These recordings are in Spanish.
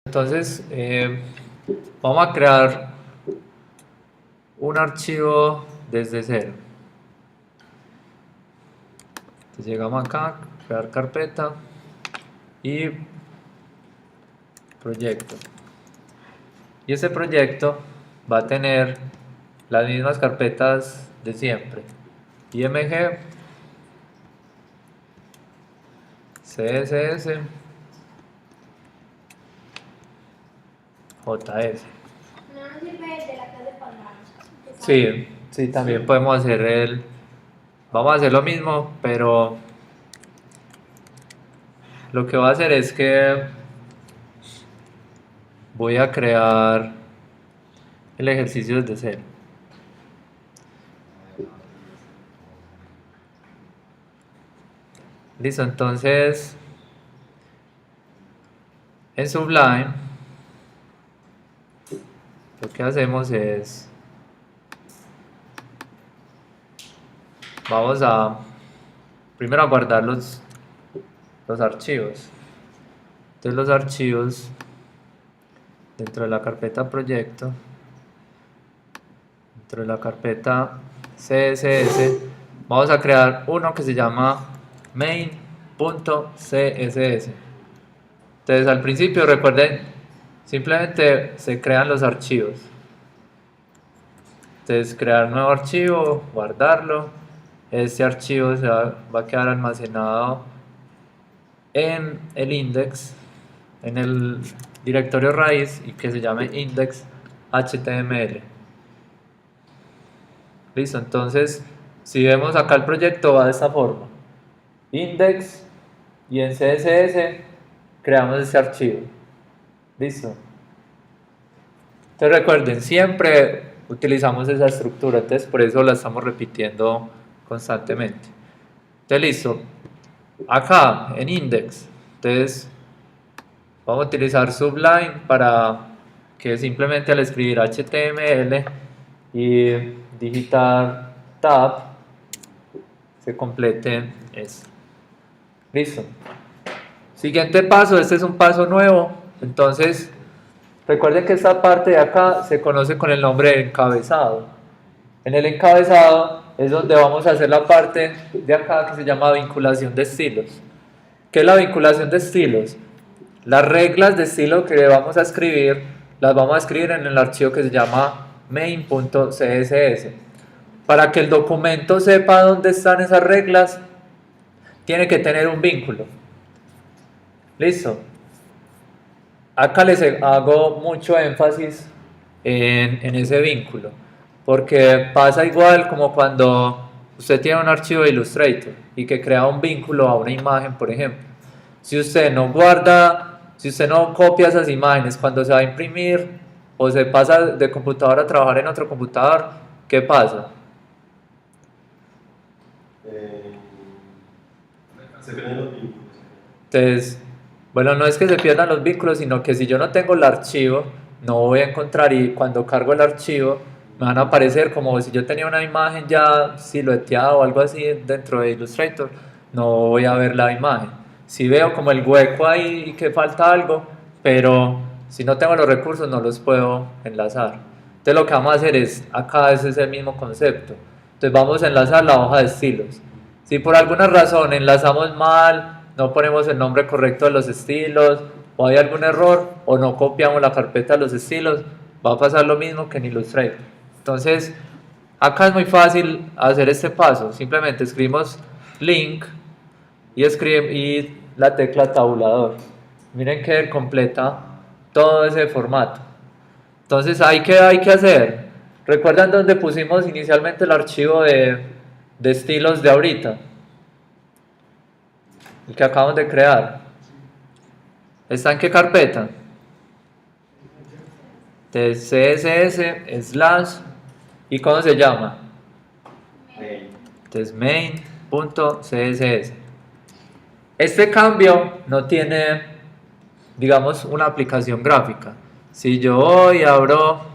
Entonces, vamos a crear un archivo desde cero. Entonces llegamos acá, crear carpeta y proyecto. Y ese proyecto va a tener las mismas carpetas de siempre: img, css, js. No nos sirve el de la clase de palabras. Sí, también podemos hacer vamos a hacer lo mismo, pero lo que voy a hacer es que voy a crear el ejercicio desde cero. Listo, entonces en Sublime lo que hacemos es vamos a primero a guardar los archivos. Entonces los archivos dentro de la carpeta proyecto, dentro de la carpeta css, vamos a crear uno que se llama main.css. Entonces al principio, recuerden, simplemente se crean los archivos. Entonces crear nuevo archivo, guardarlo. Este archivo va a quedar almacenado en el index, en el directorio raíz, y que se llame index.html. Listo, entonces si vemos acá el proyecto va de esta forma: index, y en css creamos este archivo. Listo. Entonces recuerden, siempre utilizamos esa estructura, entonces por eso la estamos repitiendo constantemente. Entonces listo, acá en index, entonces vamos a utilizar Sublime para que simplemente al escribir HTML y digitar tab se complete eso. Listo. Siguiente paso, este es un paso nuevo, entonces recuerden que esta parte de acá se conoce con el nombre de encabezado. En el encabezado es donde vamos a hacer la parte de acá que se llama vinculación de estilos. ¿Qué es la vinculación de estilos? Las reglas de estilo que vamos a escribir, las vamos a escribir en el archivo que se llama main.css. Para que el documento sepa dónde están esas reglas, tiene que tener un vínculo. Listo. Acá les hago mucho énfasis en ese vínculo, porque pasa igual como cuando usted tiene un archivo de Illustrator y que crea un vínculo a una imagen, por ejemplo. Si usted no guarda, si usted no copia esas imágenes cuando se va a imprimir o se pasa de computador a trabajar en otro computador, ¿qué pasa? Se pierden los vínculos. Entonces, bueno, no es que se pierdan los vínculos, sino que si yo no tengo el archivo, no voy a encontrar, y cuando cargo el archivo me van a aparecer como si yo tenía una imagen ya silueteada o algo así dentro de Illustrator, no voy a ver la imagen. Si veo como el hueco ahí y que falta algo, pero si no tengo los recursos no los puedo enlazar. Entonces lo que vamos a hacer es, acá ese es el mismo concepto. Entonces vamos a enlazar la hoja de estilos. Si por alguna razón enlazamos mal, no ponemos el nombre correcto de los estilos, o hay algún error, o no copiamos la carpeta de los estilos, va a pasar lo mismo que en Illustrator. Entonces, acá es muy fácil hacer este paso. Simplemente escribimos link y la tecla tabulador. Miren que completa todo ese formato. Entonces, ¿qué hay que hacer? ¿Recuerdan dónde pusimos inicialmente el archivo de estilos de ahorita? El que acabamos de crear. ¿Está en qué carpeta? De css ¿y cómo se llama? Entonces main.css. Este cambio no tiene, digamos, una aplicación gráfica. Si yo hoy abro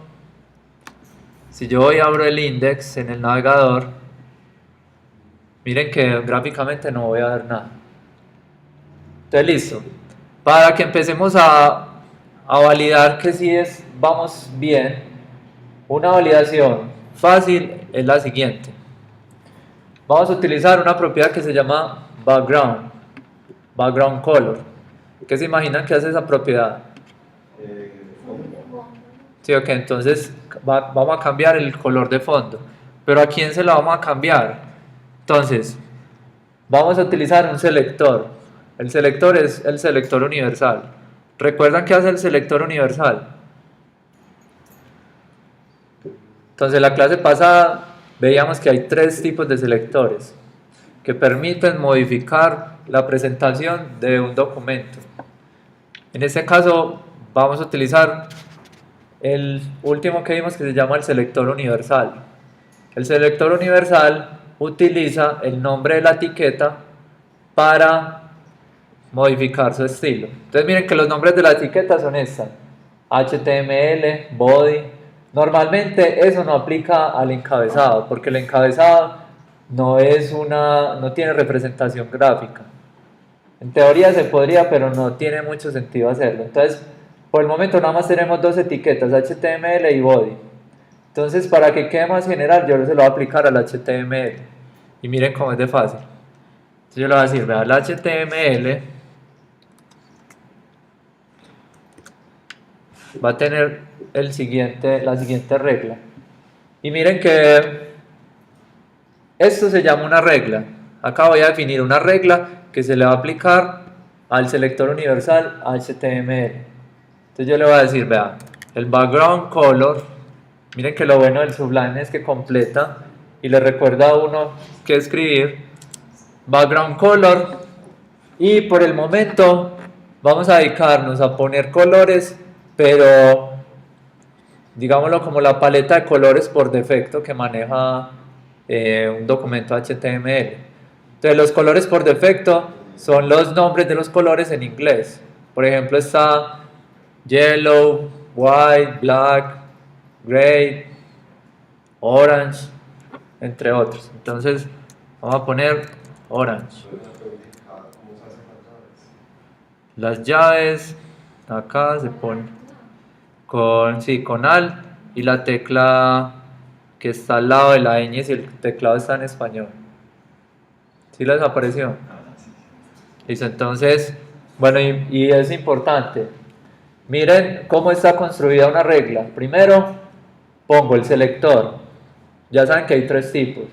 el index en el navegador, miren que gráficamente no voy a ver nada. Entonces listo. Para que empecemos a a validar que sí vamos bien, una validación fácil es la siguiente. Vamos a utilizar una propiedad que se llama background color. ¿Qué se imaginan que hace esa propiedad? Sí, ok, entonces vamos a cambiar el color de fondo. ¿Pero a quién se lo vamos a cambiar? Entonces, vamos a utilizar un selector. El selector es el selector universal. ¿Recuerdan qué hace el selector universal? Entonces, la clase pasada veíamos que hay tres tipos de selectores que permiten modificar la presentación de un documento. En este caso, vamos a utilizar el último que vimos, que se llama el selector universal. El selector universal utiliza el nombre de la etiqueta para modificar su estilo. Entonces miren que los nombres de la etiqueta son estas: HTML, body. Normalmente eso no aplica al encabezado, porque el encabezado no tiene representación gráfica. En teoría se podría, pero no tiene mucho sentido hacerlo. Entonces, por el momento nada más tenemos dos etiquetas, HTML y body. Entonces, para que quede más general, yo se lo voy a aplicar al HTML. Y miren cómo es de fácil. Entonces yo le voy a decir, vea, el HTML va a tener la siguiente regla. Y miren que esto se llama una regla. Acá voy a definir una regla que se le va a aplicar al selector universal HTML. Entonces yo le voy a decir, vea, el background color, miren que lo bueno del Sublime es que completa y le recuerda a uno que escribir background color, y por el momento vamos a dedicarnos a poner colores, pero digámoslo como la paleta de colores por defecto que maneja un documento HTML. Entonces los colores por defecto son los nombres de los colores en inglés. Por ejemplo está yellow, white, black, gray, orange, entre otros. Entonces vamos a poner orange. Las llaves acá se ponen con alt, y la tecla que está al lado de la ñ si el teclado está en español. ¿Sí les apareció? Listo, entonces, bueno, y es importante. Miren cómo está construida una regla. Primero pongo el selector. Ya saben que hay tres tipos.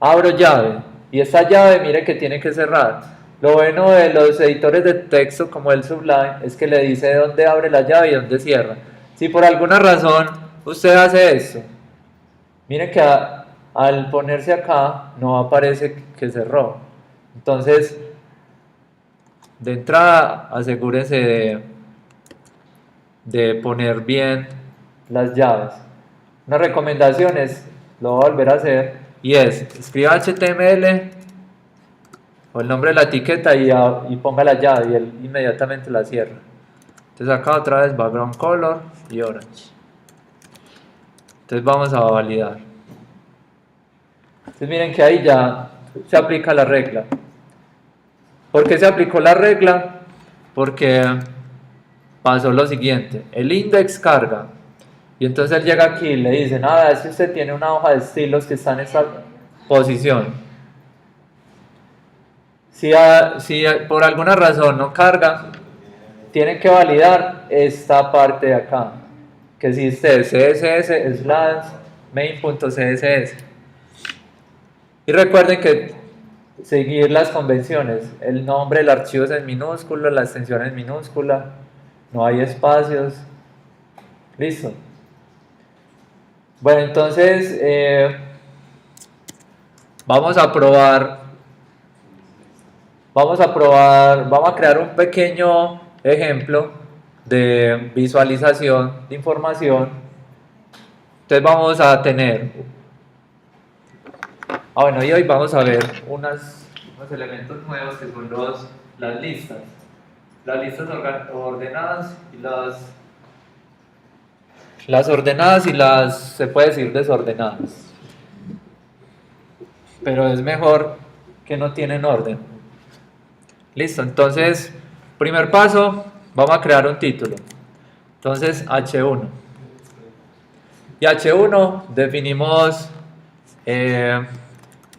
Abro llave, y esta llave miren que tiene que cerrar. Lo bueno de los editores de texto como el Sublime es que le dice dónde abre la llave y dónde cierra. Si por alguna razón usted hace esto, miren que al ponerse acá no aparece que cerró. Entonces, de entrada asegúrese de poner bien las llaves. Una recomendación es, lo voy a volver a hacer, y es, escriba HTML o el nombre de la etiqueta y ponga la llave y él inmediatamente la cierra. Entonces acá otra vez background color y orange. Entonces vamos a validar. Entonces miren que ahí ya se aplica la regla. ¿Por qué se aplicó la regla? Porque pasó lo siguiente: el index carga, y entonces él llega aquí y le dice, nada, es que usted tiene una hoja de estilos que está en esta posición. Si por alguna razón no carga, tiene que validar esta parte de acá, que existe css main.css. Y recuerden que seguir las convenciones, el nombre del archivo es en minúscula, la extensión es minúscula, no hay espacios. Listo. Bueno, entonces vamos a crear un pequeño ejemplo de visualización de información. Entonces vamos a tener, bueno, y hoy vamos a ver unos elementos nuevos que son las listas. Las listas ordenadas y las ordenadas y las, se puede decir, desordenadas. Pero es mejor que no tienen orden. Listo, entonces, primer paso, vamos a crear un título. Entonces H1. Y H1 definimos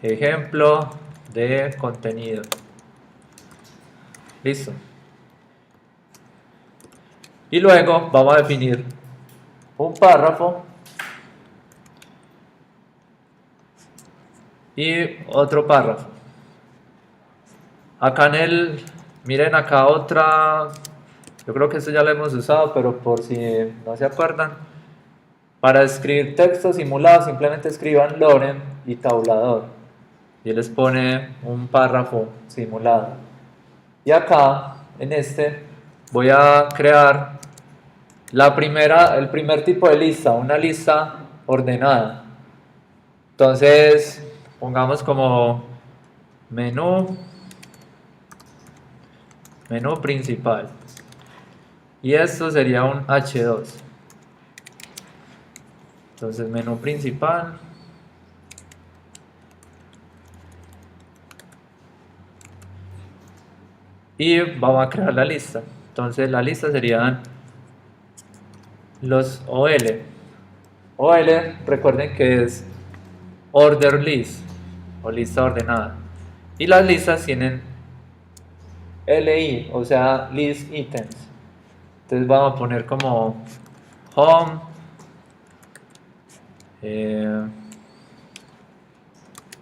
ejemplo de contenido. Listo. Y luego vamos a definir un párrafo y otro párrafo. Acá miren acá otra, yo creo que esto ya lo hemos usado, pero por si no se acuerdan, para escribir texto simulado simplemente escriban lorem y tabulador y él les pone un párrafo simulado. Y acá en este voy a crear el primer tipo de lista, una lista ordenada. Entonces pongamos como menú principal y esto sería un H2. Entonces menú principal, y vamos a crear la lista. Entonces la lista serían los OL. OL, recuerden que es order list o lista ordenada, y las listas tienen LI, o sea list items. Entonces vamos a poner como home,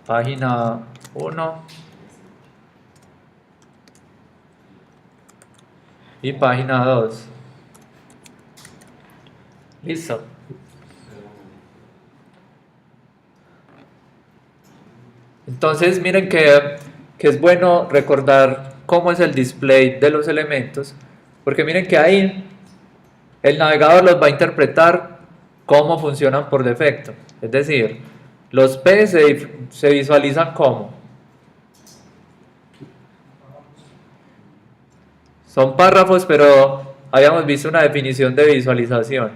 página 1 y página 2. Listo. Entonces miren que es bueno recordar cómo es el display de los elementos, porque miren que ahí el navegador los va a interpretar cómo funcionan por defecto. Es decir, los P se visualizan como son párrafos, pero habíamos visto una definición de visualización.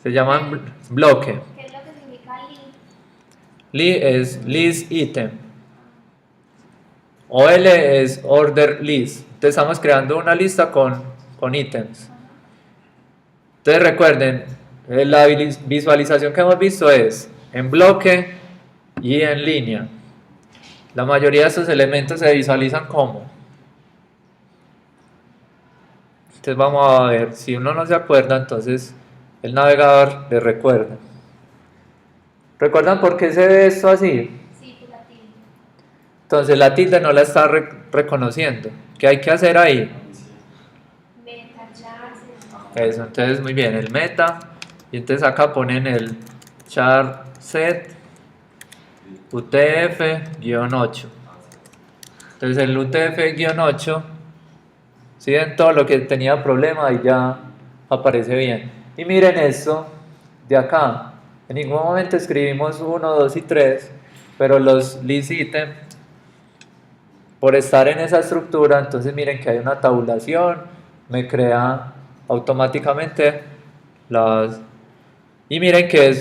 Se llaman bloque. ¿Qué es lo que significa list? Li es list item. OL es order list. Entonces estamos creando una lista con ítems. Entonces recuerden, la visualización que hemos visto es en bloque y en línea. La mayoría de estos elementos se visualizan como. Entonces vamos a ver, si uno no se acuerda, entonces el navegador le recuerda. ¿Recuerdan por qué se ve esto así? Sí, por la tilde. Entonces la tilde no la está reconociendo. ¿Qué hay que hacer ahí? Meta, char, Eso, entonces muy bien, el meta. Y entonces acá ponen el char set UTF-8. Entonces el UTF-8, si ven todo lo que tenía problema y ya aparece bien. Y miren esto de acá. En ningún momento escribimos 1, 2 y 3, pero los list item, por estar en esa estructura, entonces miren que hay una tabulación, me crea automáticamente las. Y miren que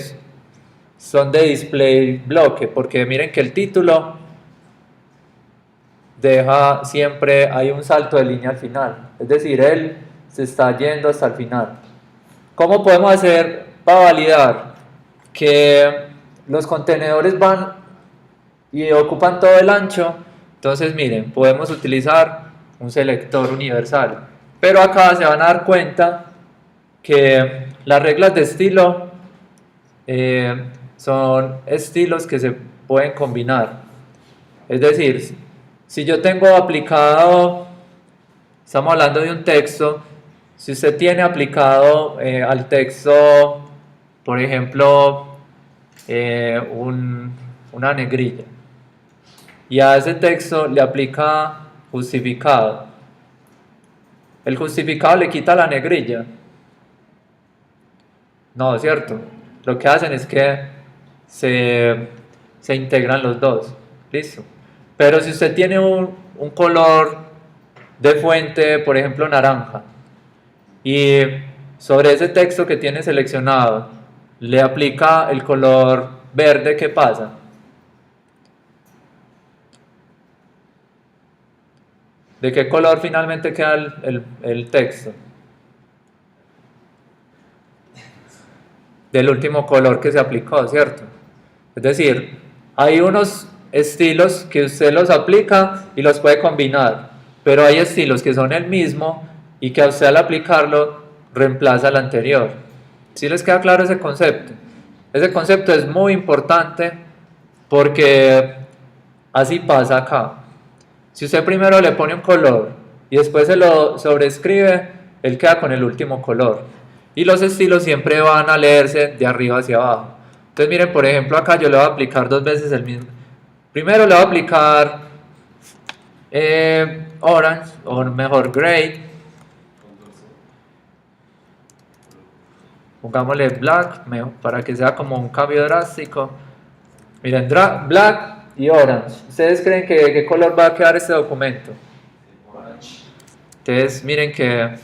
son de display bloque, porque miren que el título deja siempre, hay un salto de línea al final, es decir, él se está yendo hasta el final. ¿Cómo podemos hacer para validar que los contenedores van y ocupan todo el ancho? Entonces miren, podemos utilizar un selector universal, pero acá se van a dar cuenta que las reglas de estilo son estilos que se pueden combinar. Es decir, si yo tengo aplicado, estamos hablando de un texto, si usted tiene aplicado al texto, por ejemplo, una negrilla, y a ese texto le aplica justificado, el justificado le quita la negrilla. No, es cierto. Lo que hacen es que se integran los dos. Listo. Pero si usted tiene un color de fuente, por ejemplo naranja, y sobre ese texto que tiene seleccionado le aplica el color verde, ¿qué pasa? ¿De qué color finalmente queda el texto? del último color que se aplicó, ¿cierto? Es decir, hay unos estilos que usted los aplica y los puede combinar, pero hay estilos que son el mismo y que a usted al aplicarlo reemplaza el anterior. ¿Sí les queda claro ese concepto? Ese concepto es muy importante porque así pasa acá. Si usted primero le pone un color y después se lo sobrescribe, él queda con el último color. Y los estilos siempre van a leerse de arriba hacia abajo. Entonces miren, por ejemplo, acá yo le voy a aplicar dos veces el mismo. Primero le voy a aplicar orange, o mejor gray. Pongámosle black, para que sea como un cambio drástico. Miren, black y orange. ¿Ustedes creen que qué color va a quedar este documento? Entonces miren que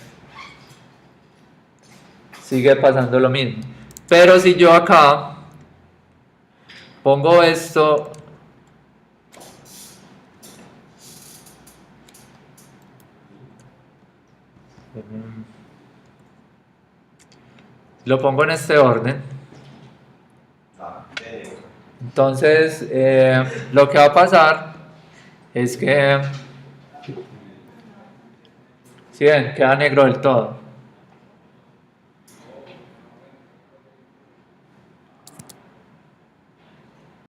sigue pasando lo mismo. Pero si yo acá pongo esto, lo pongo en este orden, entonces lo que va a pasar es que, si ven, queda negro del todo.